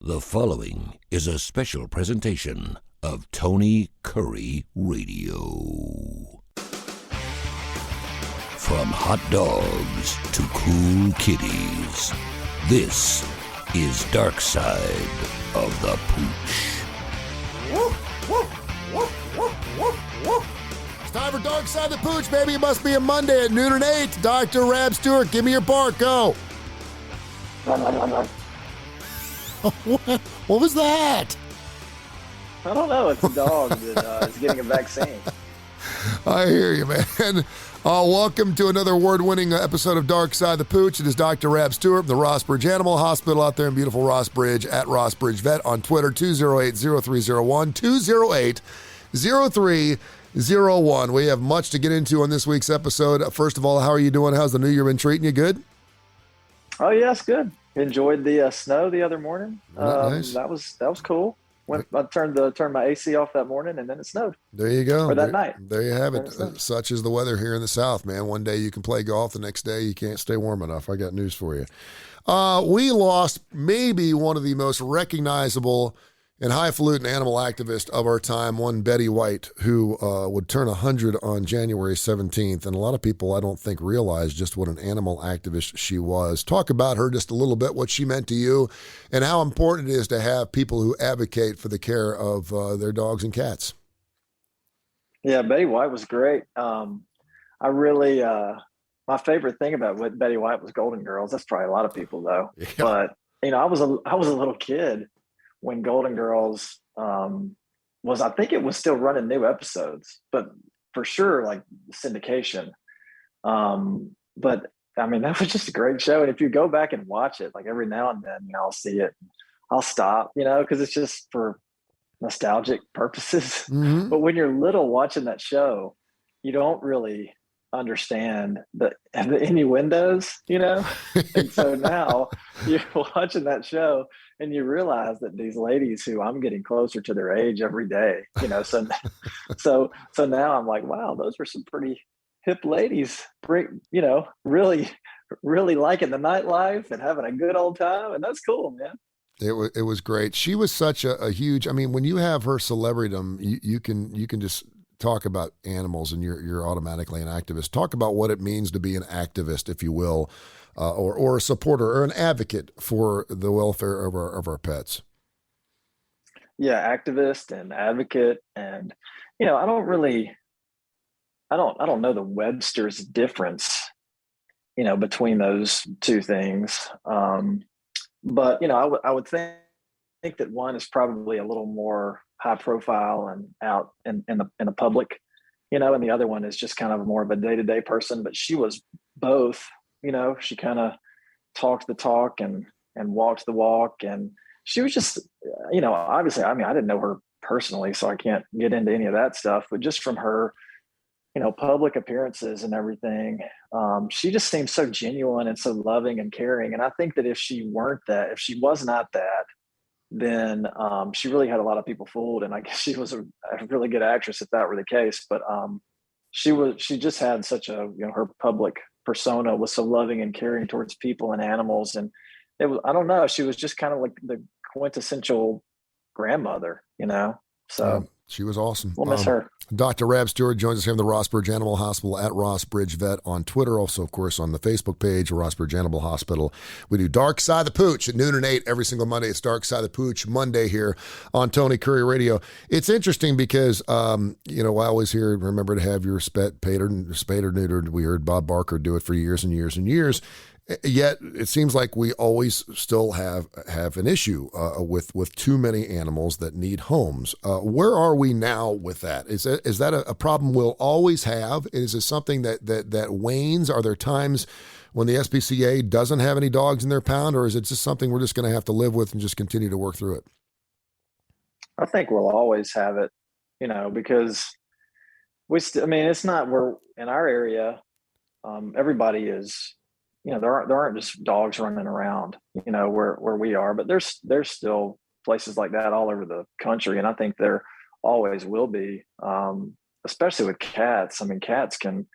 The following is a special presentation of Tony Kurre Radio. From hot dogs to cool kitties, this is Darkside of the Pooch. It's time for Darkside the Pooch, baby. It must be a Monday at noon and 8. Dr. Rab Stewart, give me your bark. Go. What was that? I don't know. It's a dog that is getting a vaccine. I hear you, man. Welcome to another award-winning episode of Darkside the Pooch. It is Dr. Rab Stewart from the Rossbridge Animal Hospital out there in beautiful Rossbridge at Rossbridge Vet on Twitter, 208-0301, 208-0301. We have much to get into on this week's episode. First of all, how are you doing? How's the new year been treating you? Good? Oh, yes, good. Enjoyed the snow the other morning. Nice. That was cool. I turned my AC off that morning, and then it snowed. There you go. Or that night. There you have it. Such is the weather here in the South, man. One day you can play golf, the next day you can't stay warm enough. I got news for you. We lost maybe one of the most recognizable and highfalutin animal activist of our time, one Betty White, who would turn 100 on January 17th. And a lot of people, I don't think, realize just what an animal activist she was. Talk about her just a little bit, what she meant to you, and how important it is to have people who advocate for the care of their dogs and cats. Yeah, Betty White was great. I really, my favorite thing about what Betty White was Golden Girls. That's probably a lot of people, though. Yeah. But, I was a little kid when Golden Girls I think it was still running new episodes, but for sure, like syndication. But I mean, that was just a great show. And if you go back and watch it, like every now and then, I'll see it, I'll stop, because it's just for nostalgic purposes. Mm-hmm. But when you're little watching that show, you don't really understand the innuendos, and so now you're watching that show and you realize that these ladies who I'm getting closer to their age every day, so now I'm like, wow, those were some pretty hip ladies, really, really liking the nightlife and having a good old time. And that's cool, man. It was great. She was such a huge, when you have her celebritydom, you can just talk about animals and you're automatically an activist. Talk about what it means to be an activist, if you will, or a supporter or an advocate for the welfare of our pets. Yeah, activist and advocate. And, I don't know the Webster's difference, between those two things. But, I would think that one is probably a little more high profile and out in the public, and the other one is just kind of more of a day-to-day person. But she was both, she kind of talked the talk and walked the walk. And she was just, obviously, I didn't know her personally, so I can't get into any of that stuff, but just from her, public appearances and everything, she just seemed so genuine and so loving and caring. And I think that if she was not that, then she really had a lot of people fooled. And I guess she was a really good actress if that were the case. But she just had such a, her public persona was so loving and caring towards people and animals. And it was, I don't know, she was just kind of like the quintessential grandmother, so. She was awesome. We'll miss her. Dr. Rab Stewart joins us here in the Rossbridge Animal Hospital at Rossbridge Vet on Twitter. Also, of course, on the Facebook page, Rossbridge Animal Hospital. We do Darkside the Pooch at noon and 8 every single Monday. It's Darkside the Pooch Monday here on Tony Kurre Radio. It's interesting because, I always remember to have your spayed or neutered. We heard Bob Barker do it for years and years and years. Yet it seems like we always still have an issue with too many animals that need homes. Where are we now with that? Is that a problem we'll always have? Is it something that wanes? Are there times when the SPCA doesn't have any dogs in their pound, or is it just something we're just going to have to live with and just continue to work through it? I think we'll always have it, because it's not, we're in our area. Everybody is. There aren't just dogs running around, where we are, but there's still places like that all over the country. And I think there always will be, especially with cats. Cats can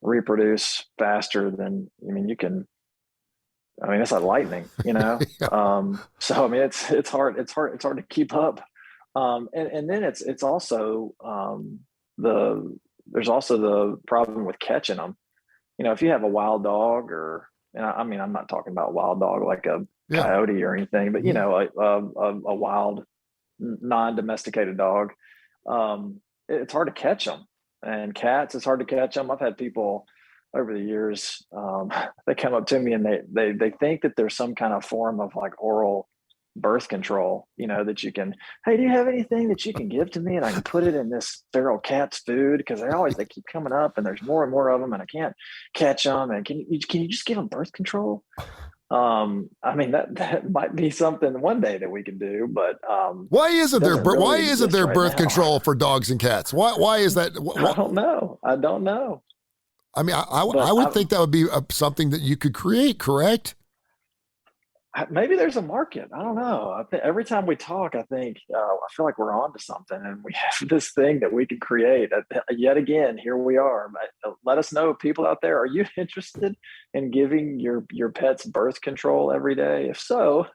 reproduce faster than, you can I mean, it's like lightning, Yeah. So I mean, it's hard to keep up. And then it's also the there's also the problem with catching them. If you have a wild dog, and I mean, I'm not talking about wild dog like a Yeah. coyote or anything, but Mhm. a wild, non-domesticated dog. It's hard to catch them, and cats, it's hard to catch them. I've had people over the years, they come up to me and they think that there's some kind of form of like oral birth control, that you can, hey, do you have anything that you can give to me and I can put it in this feral cat's food? Because they keep coming up and there's more and more of them and I can't catch them. And can you just give them birth control? I mean, that might be something one day that we can do, but it doesn't Why really isn't exist there right birth now. control for dogs and cats? Why is that? I don't know. I mean, I But would think that would be something that you could create, correct? maybe there's a market. I don't know. Every time we talk, I think I feel like we're on to something, and we have this thing that we can create. Yet again, here we are. But let us know, people out there. Are you interested in giving your pets birth control every day? If so,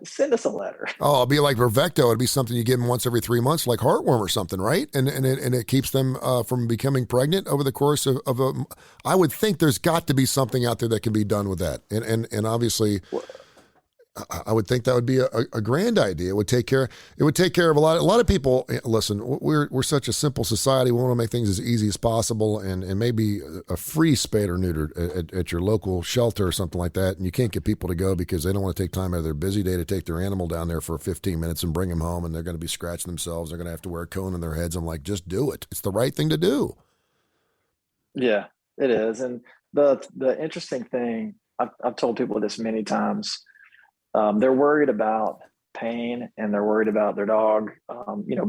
send us a letter. Oh, it'll be like Vervecto. It'd be something you give them once every 3 months, like heartworm or something, right? And it keeps them from becoming pregnant over the course of a. I would think there's got to be something out there that can be done with that, and obviously. I would think that would be a grand idea. It would take care of a lot of people. Listen, we're such a simple society. We want to make things as easy as possible, and maybe a free spade or neuter at your local shelter or something like that. And you can't get people to go because they don't want to take time out of their busy day to take their animal down there for 15 minutes and bring them home, and they're going to be scratching themselves. They're going to have to wear a cone in their heads. I'm like, just do it. It's the right thing to do. Yeah, it is. And the interesting thing, I've told people this many times. They're worried about pain and they're worried about their dog,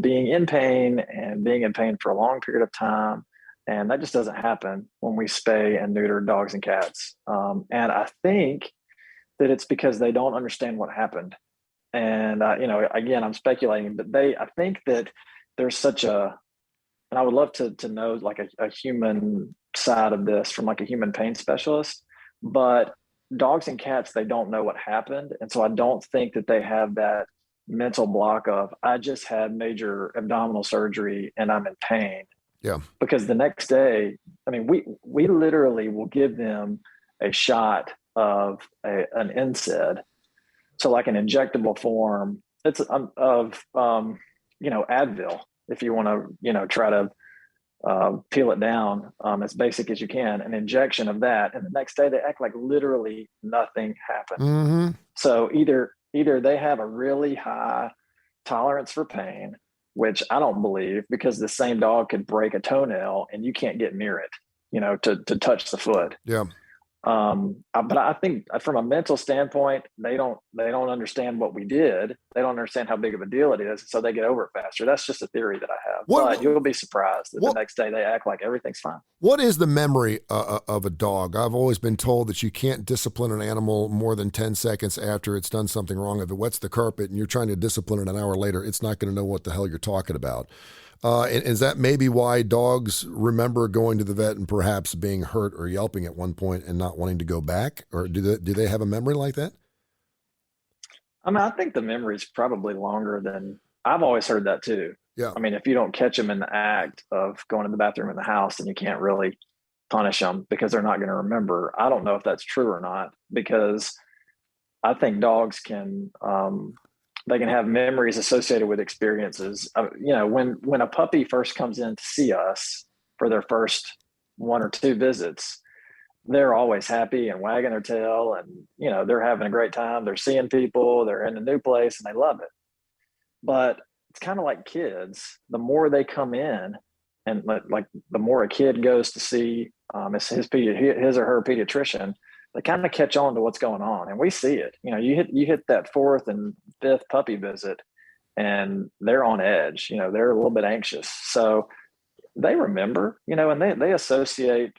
being in pain and being in pain for a long period of time. And that just doesn't happen when we spay and neuter dogs and cats. And I think that it's because they don't understand what happened. And, again, I'm speculating, but I think that there's and I would love to know like a human side of this from like a human pain specialist, but dogs and cats, they don't know what happened. And so I don't think that they have that mental block of, I just had major abdominal surgery and I'm in pain. Yeah. Because the next day, I mean, we literally will give them a shot of an NSAID. So like an injectable form, it's of Advil, if you want to, try to peel it down as basic as you can, an injection of that, and the next day they act like literally nothing happened. Mm-hmm. So either they have a really high tolerance for pain, which I don't believe, because the same dog could break a toenail and you can't get near it, to touch the foot. Yeah. But I think from a mental standpoint, they don't understand what we did. They don't understand how big of a deal it is, so they get over it faster. That's just a theory that I have. But you'll be surprised that the next day they act like everything's fine. What is the memory of a dog? I've always been told that you can't discipline an animal more than 10 seconds after it's done something wrong. If it wets the carpet and you're trying to discipline it an hour later, it's not going to know what the hell you're talking about. And is that maybe why dogs remember going to the vet and perhaps being hurt or yelping at one point and not wanting to go back? Or do they have a memory like that? I mean, I think the memory is probably longer than I've always heard that too. Yeah. I mean, if you don't catch them in the act of going to the bathroom in the house, then you can't really punish them because they're not going to remember. I don't know if that's true or not, because I think dogs can they can have memories associated with experiences. When a puppy first comes in to see us for their first one or two visits, they're always happy and wagging their tail, and they're having a great time. They're seeing people, they're in a new place, and they love it. But it's kind of like kids. The more they come in, and like the more a kid goes to see his or her pediatrician, they kind of catch on to what's going on, and we see it. You hit that fourth and fifth puppy visit, and they're on edge. They're a little bit anxious, so they remember. And they associate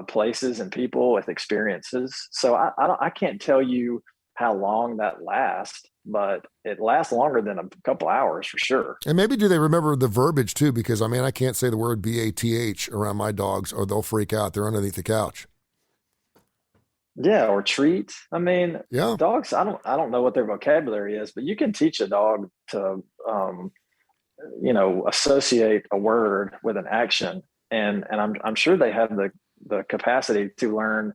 places and people with experiences. So I can't tell you how long that lasts, but it lasts longer than a couple hours for sure. And maybe do they remember the verbiage too? Because I can't say the word BATH around my dogs or they'll freak out. They're underneath the couch. Yeah, or treat. I mean, Yeah. dogs, I don't know what their vocabulary is, but you can teach a dog to associate a word with an action. And I'm sure they have the capacity to learn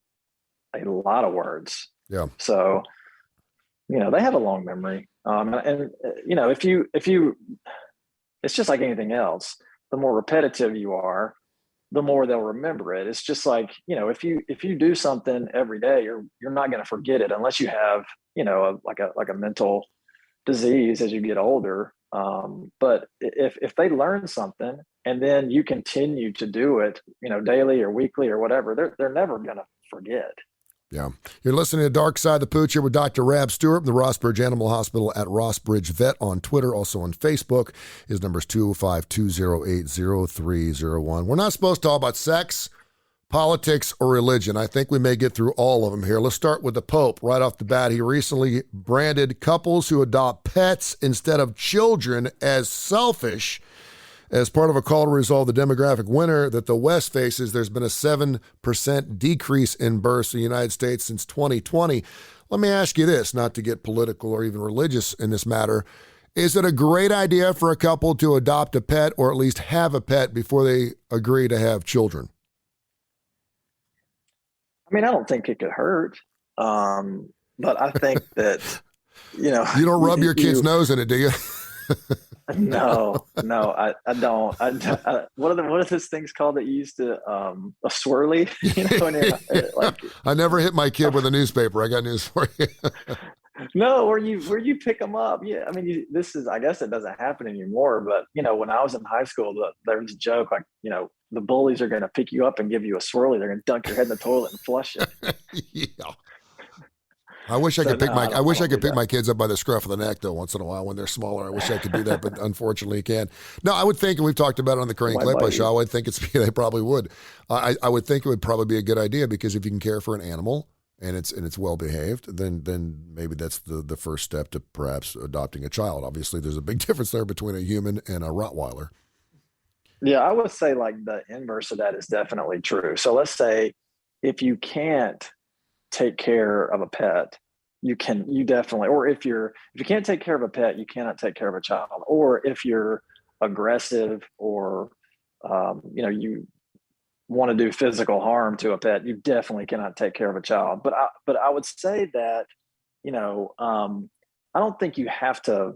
a lot of words. Yeah. So, they have a long memory. And if you it's just like anything else. The more repetitive you are, the more they'll remember it. It's just like, if you do something every day, you're not going to forget it unless you have, like a mental disease as you get older. But if they learn something and then you continue to do it, daily or weekly or whatever, they're never going to forget. Yeah. You're listening to Darkside the Pooch here with Dr. Rab Stewart from the Rossbridge Animal Hospital at Rossbridge Vet on Twitter, also on Facebook. His number is 205-208-0301. We're not supposed to talk about sex, politics, or religion. I think we may get through all of them here. Let's start with the Pope right off the bat. He recently branded couples who adopt pets instead of children as selfish. As part of a call to resolve the demographic winter that the West faces, there's been a 7% decrease in births in the United States since 2020. Let me ask you this, not to get political or even religious in this matter. Is it a great idea for a couple to adopt a pet or at least have a pet before they agree to have children? I mean, I don't think it could hurt. But I think that, You don't rub your kid's nose in it, do you? No, I don't. What are those things called that you used to a swirly? Like, I never hit my kid with a newspaper. I got news for you. no, where you pick them up. Yeah, I mean, I guess it doesn't happen anymore. But when I was in high school, there was a joke like, the bullies are going to pick you up and give you a swirly. They're going to dunk your head in the toilet and flush it. Yeah. I wish I could pick my kids up by the scruff of the neck though once in a while when they're smaller. I wish I could do that, but unfortunately you can't. No, I would think, and we've talked about it on the Curry and Claypo show, I would think they probably would. I would think it would probably be a good idea because if you can care for an animal and it's well behaved, then maybe that's the first step to perhaps adopting a child. Obviously, there's a big difference there between a human and a Rottweiler. Yeah, I would say like the inverse of that is definitely true. So let's say if you can't take care of a pet, you definitely, or if you can't take care of a pet, you cannot take care of a child. Or if you're aggressive or you want to do physical harm to a pet, you definitely cannot take care of a child. But I would say that I don't think you have to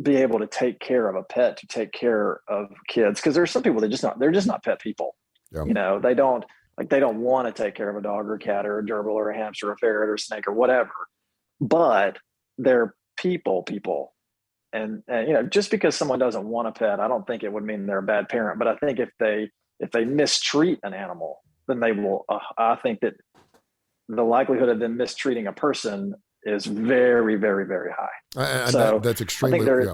be able to take care of a pet to take care of kids, because there's some people they're just not pet people. Yeah. They don't want to take care of a dog or a cat or a gerbil or a hamster or a ferret or a snake or whatever, but they're people. And just because someone doesn't want a pet, I don't think it would mean they're a bad parent. But I think if they mistreat an animal, then they will. I think that the likelihood of them mistreating a person is very, very, very high. And that's extremely.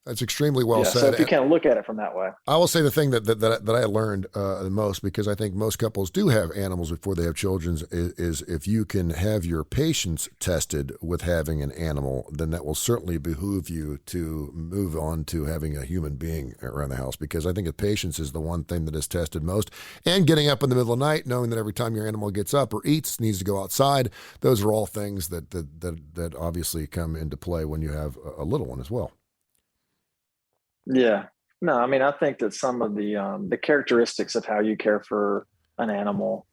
That's extremely well said. So if you can look at it from that way. I will say the thing that I learned the most, because I think most couples do have animals before they have children, is if you can have your patience tested with having an animal, then that will certainly behoove you to move on to having a human being around the house, because I think that patience is the one thing that is tested most. And getting up in the middle of the night, knowing that every time your animal gets up or eats, needs to go outside, those are all things that obviously come into play when you have a little one as well. Yeah. No, I mean, I think that some of the characteristics of how you care for an animal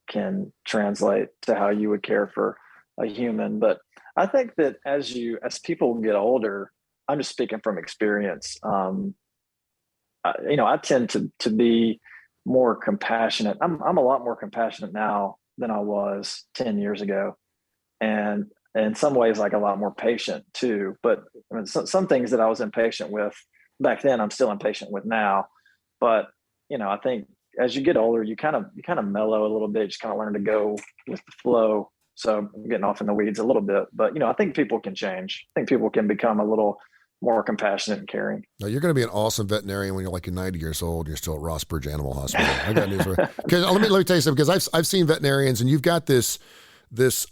can translate to how you would care for a human. But I think that as people get older, I'm just speaking from experience. I tend to be more compassionate. I'm a lot more compassionate now than I was 10 years ago. And in some ways, like a lot more patient too. But I mean, some things that I was impatient with back then, I'm still impatient with now. But I think as you get older, you kind of mellow a little bit. You just kind of learn to go with the flow. So I'm getting off in the weeds a little bit, but I think people can change. I think people can become a little more compassionate and caring. Now, you're going to be an awesome veterinarian when you're like 90 years old and you're still at Rossbridge Animal Hospital. I got news for you. Because let me tell you something, because I've seen veterinarians, and you've got this this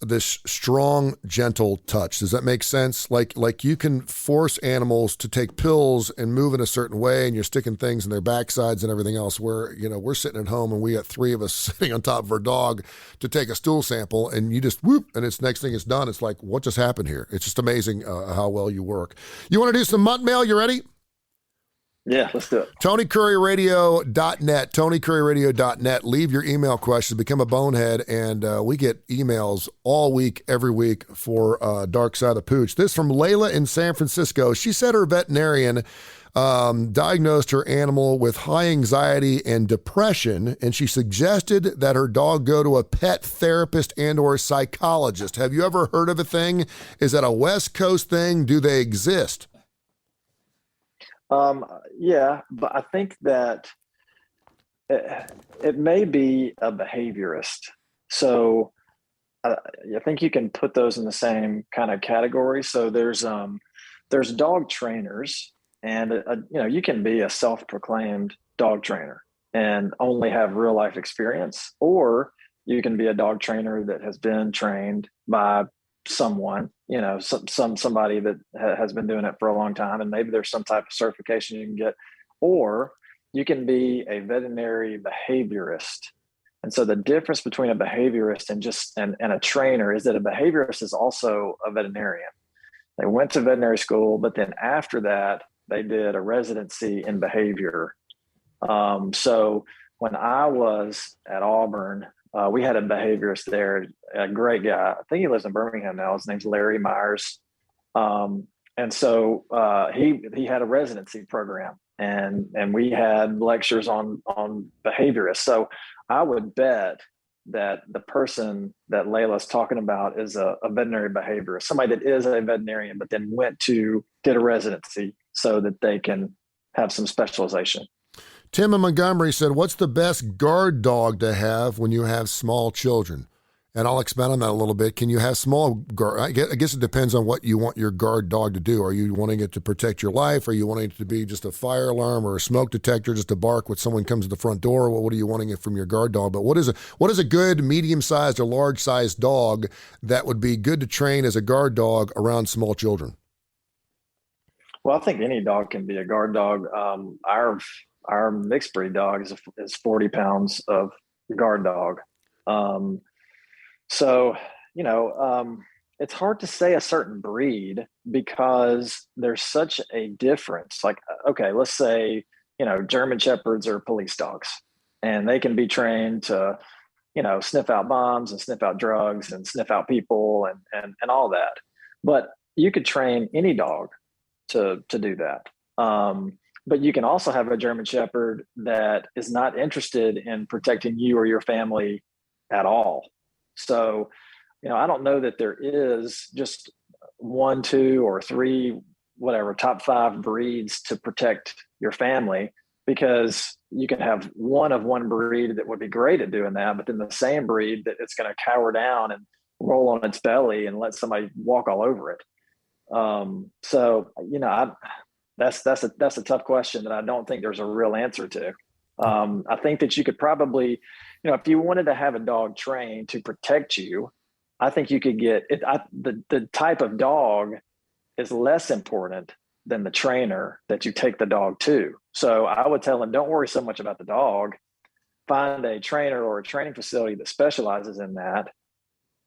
strong, gentle touch. Does that make sense? Like you can force animals to take pills and move in a certain way, and you're sticking things in their backsides and everything else. Where, you know, we're sitting at home and we got three of us sitting on top of our dog to take a stool sample, and you just whoop, and it's next thing it's done. It's like, what just happened here? It's just amazing how well you work. You want to do some Mutt Mail? You ready? Yeah, let's do it. TonyCurryRadio.net, TonyCurryRadio.net. Leave your email questions, become a bonehead, and we get emails all week, every week for Darkside the Pooch. This from Layla in San Francisco. She said her veterinarian diagnosed her animal with high anxiety and depression, and she suggested that her dog go to a pet therapist and or psychologist. Have you ever heard of a thing? Is that a West Coast thing? Do they exist? Yeah, but I think that it may be a behaviorist. So I think you can put those in the same kind of category. So there's dog trainers, and you know, you can be a self-proclaimed dog trainer and only have real life experience, or you can be a dog trainer that has been trained by someone, you know, somebody that has been doing it for a long time, and maybe there's some type of certification you can get, or you can be a veterinary behaviorist. And so the difference between a behaviorist and a trainer is that a behaviorist is also a veterinarian. They went to veterinary school, but then after that, they did a residency in behavior. So when I was at Auburn, we had a behaviorist there, a great guy. I think he lives in Birmingham now. His name's Larry Myers. And so he had a residency program, and we had lectures on behaviorists. So I would bet that the person that Layla's talking about is a veterinary behaviorist, somebody that is a veterinarian, but then did a residency so that they can have some specialization. Tim in Montgomery said, what's the best guard dog to have when you have small children? And I'll expand on that a little bit. Can you have small guard? I guess it depends on what you want your guard dog to do. Are you wanting it to protect your life? Are you wanting it to be just a fire alarm or a smoke detector, just to bark when someone comes to the front door? Well, what are you wanting it from your guard dog? But what is a good medium-sized or large-sized dog that would be good to train as a guard dog around small children? Well, I think any dog can be a guard dog. Our mixed breed dog is 40 pounds of guard dog. So, you know, it's hard to say a certain breed because there's such a difference. Like, okay, let's say, you know, German Shepherds are police dogs, and they can be trained to, you know, sniff out bombs and sniff out drugs and sniff out people and all that. But you could train any dog to do that. But you can also have a German Shepherd that is not interested in protecting you or your family at all. So, you know, I don't know that there is just 1, 2, or 3, whatever, top 5 breeds to protect your family, because you can have one of one breed that would be great at doing that, but then the same breed that it's going to cower down and roll on its belly and let somebody walk all over it. So, you know, that's a tough question that I don't think there's a real answer to. I think that you could probably, you know, if you wanted to have a dog trained to protect you, I think you could get it. The type of dog is less important than the trainer that you take the dog to. So I would tell them, don't worry so much about the dog. Find a trainer or a training facility that specializes in that,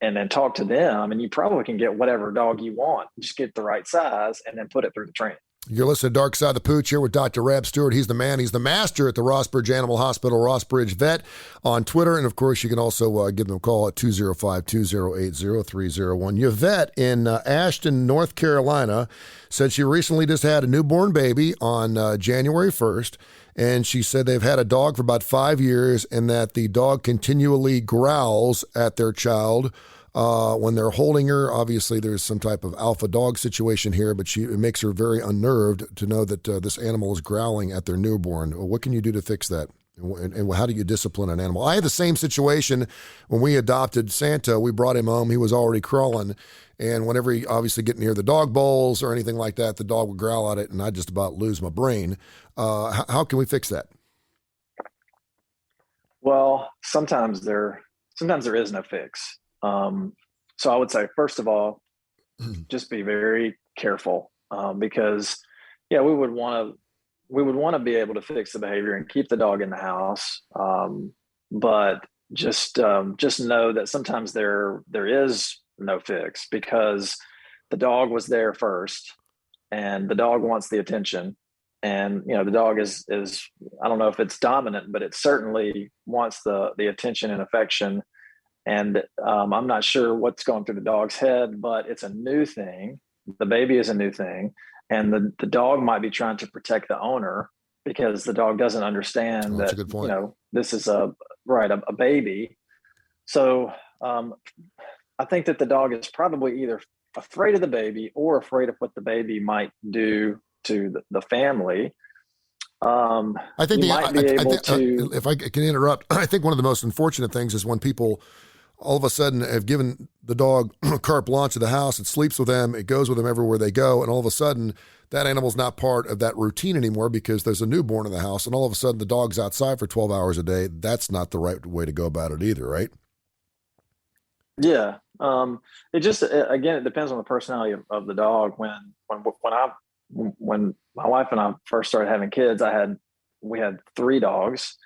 and then talk to them, and you probably can get whatever dog you want. Just get the right size and then put it through the training. You're listening to Darkside the Pooch here with Dr. Rab Stewart. He's the man. He's the master at the Rossbridge Animal Hospital, Rossbridge Vet on Twitter. And, of course, you can also give them a call at 205-208-0301. Yvette in Ashton, North Carolina, said she recently just had a newborn baby on January 1st. And she said they've had a dog for about 5 years and that the dog continually growls at their child when they're holding her. Obviously, there's some type of alpha dog situation here, but it makes her very unnerved to know that this animal is growling at their newborn. What can you do to fix that? And how do you discipline an animal? I had the same situation when we adopted Santa. We brought him home. He was already crawling. And whenever he obviously get near the dog bowls or anything like that, the dog would growl at it, and I'd just about lose my brain. How can we fix that? Well, sometimes there is no fix. So I would say, first of all, just be very careful, because yeah, we would want to be able to fix the behavior and keep the dog in the house. But just know that sometimes there is no fix, because the dog was there first, and the dog wants the attention. And the dog is I don't know if it's dominant, but it certainly wants the attention and affection. And I'm not sure what's going through the dog's head, but it's a new thing. The baby is a new thing, and the dog might be trying to protect the owner, because the dog doesn't understand That's that a good point. this is a baby. So I think that the dog is probably either afraid of the baby or afraid of what the baby might do to the family. I think if I can interrupt, I think one of the most unfortunate things is when people all of a sudden have given the dog carte blanche of the house. It sleeps with them. It goes with them everywhere they go. And all of a sudden that animal's not part of that routine anymore because there's a newborn in the house. And all of a sudden the dog's outside for 12 hours a day. That's not the right way to go about it either, right? Yeah. Again, it depends on the personality of the dog. When my wife and I first started having kids, we had 3 dogs,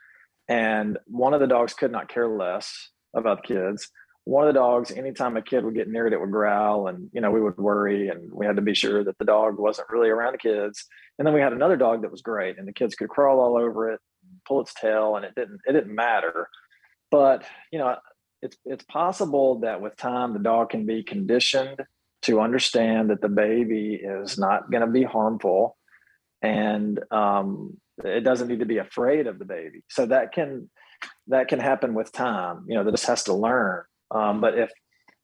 and one of the dogs could not care less about the kids. One of the dogs, anytime a kid would get near it would growl, and we would worry, and we had to be sure that the dog wasn't really around the kids. And then we had another dog that was great, and the kids could crawl all over it, pull its tail, and it didn't matter. But it's possible that with time the dog can be conditioned to understand that the baby is not going to be harmful, and it doesn't need to be afraid of the baby. So that can happen with time. That just has to learn. But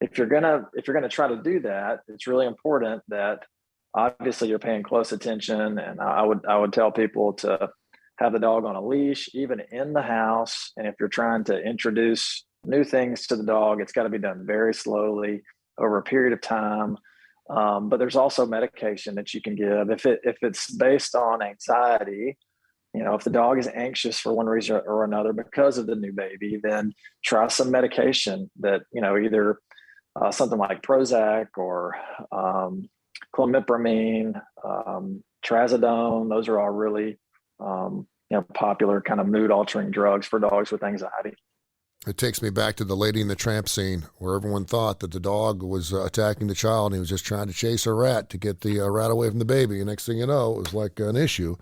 if you're gonna try to do that, it's really important that obviously you're paying close attention. And I would tell people to have the dog on a leash, even in the house. And if you're trying to introduce new things to the dog, it's got to be done very slowly over a period of time. But there's also medication that you can give if it's based on anxiety. If the dog is anxious for one reason or another because of the new baby, then try some medication that, either something like Prozac or clomipramine, trazodone. Those are all really, popular kind of mood altering drugs for dogs with anxiety. It takes me back to the Lady and the Tramp scene where everyone thought that the dog was attacking the child and he was just trying to chase a rat to get the rat away from the baby. And next thing you know, it was like an issue.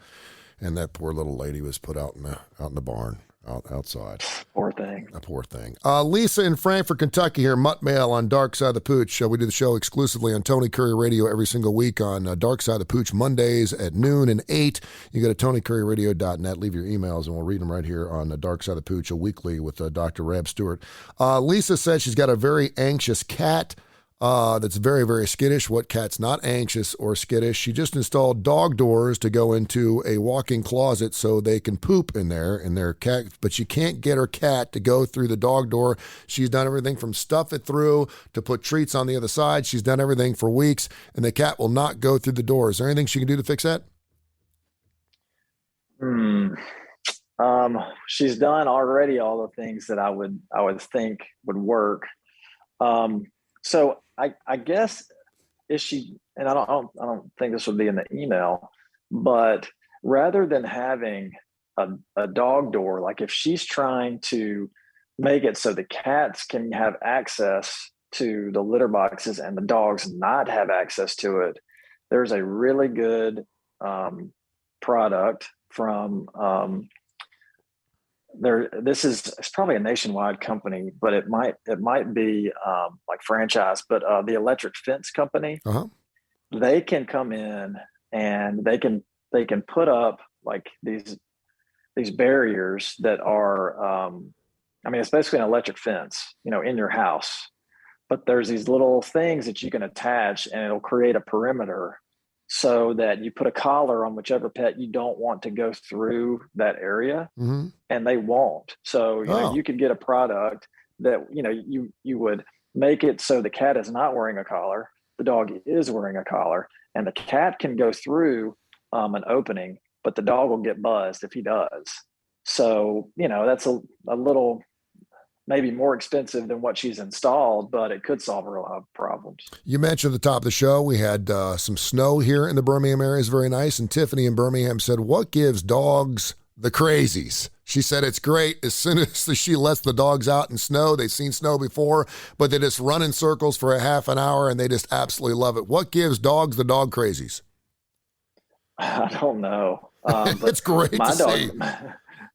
And that poor little lady was put out in the barn, outside. Poor thing. A poor thing. Lisa in Frankfort, Kentucky here, Mutt Mail on Darkside the Pooch. We do the show exclusively on Tony Kurre Radio every single week on Darkside the Pooch, Mondays at noon and 8. You go to TonyCurryRadio.net, leave your emails, and we'll read them right here on Darkside the Pooch, a weekly with Dr. Rab Stewart. Lisa says she's got a very anxious cat. That's very, very skittish. What cat's not anxious or skittish? She just installed dog doors to go into a walk-in closet so they can poop in there, and their cat, but she can't get her cat to go through the dog door. She's done everything from stuff it through to put treats on the other side. She's done everything for weeks, and the cat will not go through the door. Is there anything she can do to fix that? She's done already all the things that I would think would work. So I guess is she, and I don't think this would be in the email, but rather than having a dog door, like if she's trying to make it so the cats can have access to the litter boxes and the dogs not have access to it, there's a really good product from it's probably a nationwide company, but it might be like franchise, but the electric fence company, they can come in and they can put up like these barriers that are, it's basically an electric fence, in your house, but there's these little things that you can attach and it'll create a perimeter so that you put a collar on whichever pet you don't want to go through that area, and they won't. So you could get a product that you would make it so the cat is not wearing a collar, the dog is wearing a collar, and the cat can go through an opening, but the dog will get buzzed if he does. So that's a little maybe more expensive than what she's installed, but it could solve a lot of problems. You mentioned at the top of the show we had some snow here in the Birmingham area. Is very nice. And Tiffany in Birmingham said, what gives dogs the crazies? She said it's great. As soon as she lets the dogs out in snow, they've seen snow before, but they just run in circles for a half an hour and they just absolutely love it. What gives dogs the dog crazies? I don't know. But it's great my to dog, see.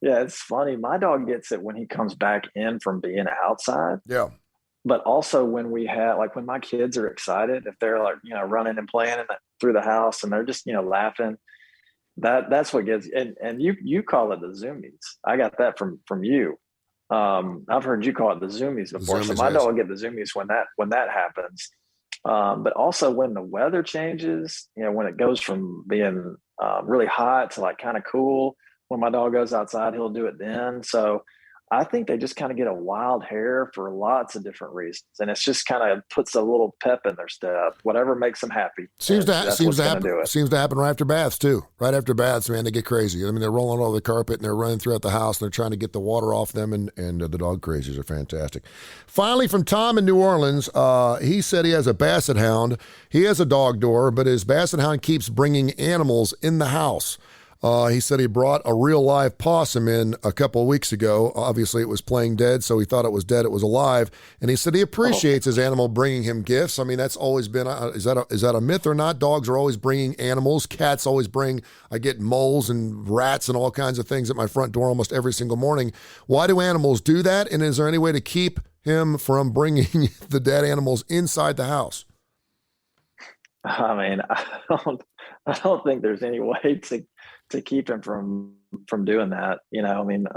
Yeah, it's funny. My dog gets it when he comes back in from being outside. Yeah. But also when we have, like when my kids are excited, if they're like, running and playing through the house and they're just, laughing, that's what gets, and you call it the zoomies. I got that from you. I've heard you call it the zoomies before. So my dog will get the zoomies when that happens. But also when the weather changes, when it goes from being really hot to like kind of cool, when my dog goes outside, he'll do it then. So I think they just kind of get a wild hair for lots of different reasons. And it's just kind of puts a little pep in their step, whatever makes them happy. Seems to happen right after baths too. Right after baths, man, they get crazy. I mean, they're rolling all over the carpet and they're running throughout the house and they're trying to get the water off them. And the dog crazies are fantastic. Finally, from Tom in New Orleans, he said he has a basset hound. He has a dog door, but his basset hound keeps bringing animals in the house. He said he brought a real live possum in a couple of weeks ago. Obviously, it was playing dead, so he thought it was dead. It was alive. And he said he appreciates his animal bringing him gifts. I mean, that's always been, is that a myth or not? Dogs are always bringing animals. Cats always bring, I get moles and rats and all kinds of things at my front door almost every single morning. Why do animals do that? And is there any way to keep him from bringing the dead animals inside the house? I mean, I don't think there's any way to keep him from doing that. I mean,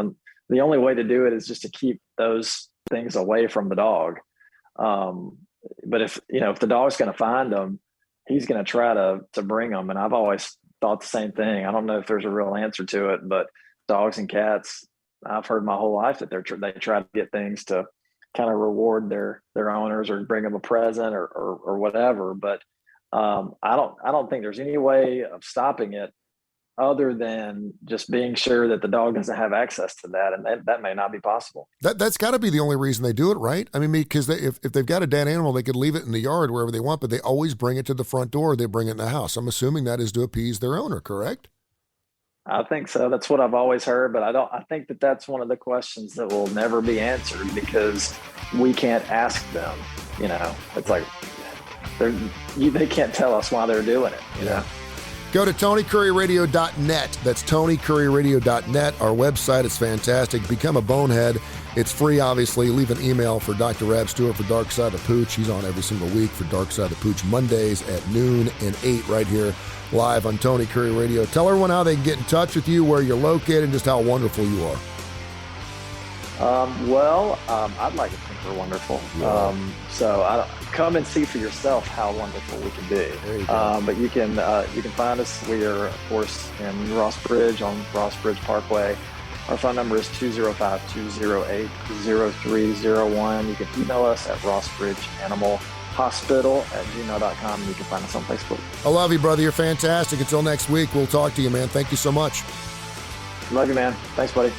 the only way to do it is just to keep those things away from the dog. But if the dog's going to find them, he's going to try to bring them. And I've always thought the same thing. I don't know if there's a real answer to it, but dogs and cats, I've heard my whole life that they try to get things to kind of reward their owners or bring them a present or whatever. But I don't think there's any way of stopping it other than just being sure that the dog doesn't have access to that. And that may not be possible. That's got to be the only reason they do it, right? I mean, because if they've got a dead animal, they could leave it in the yard wherever they want, but they always bring it to the front door. They bring it in the house. I'm assuming that is to appease their owner, correct? I think so. That's what I've always heard, but I think that's one of the questions that will never be answered because we can't ask them. It's like they can't tell us why they're doing it. You know? Go to TonyCurryRadio.net. That's TonyCurryRadio.net. Our website is fantastic. Become a bonehead. It's free, obviously. Leave an email for Dr. Rab Stewart for Darkside the Pooch. He's on every single week for Darkside the Pooch, Mondays at noon and 8 right here live on Tony Curry Radio. Tell everyone how they can get in touch with you, where you're located, and just how wonderful you are. I'd like to think we're wonderful. Yeah. So come and see for yourself how wonderful we can be. But you can find us. We are, of course, in Ross Bridge on Ross Bridge Parkway. Our phone number is 205-208-0301. You can email us at rossbridgeanimalhospital@gmail.com. You can find us on Facebook. I love you, brother. You're fantastic. Until next week, we'll talk to you, man. Thank you so much. Love you, man. Thanks, buddy.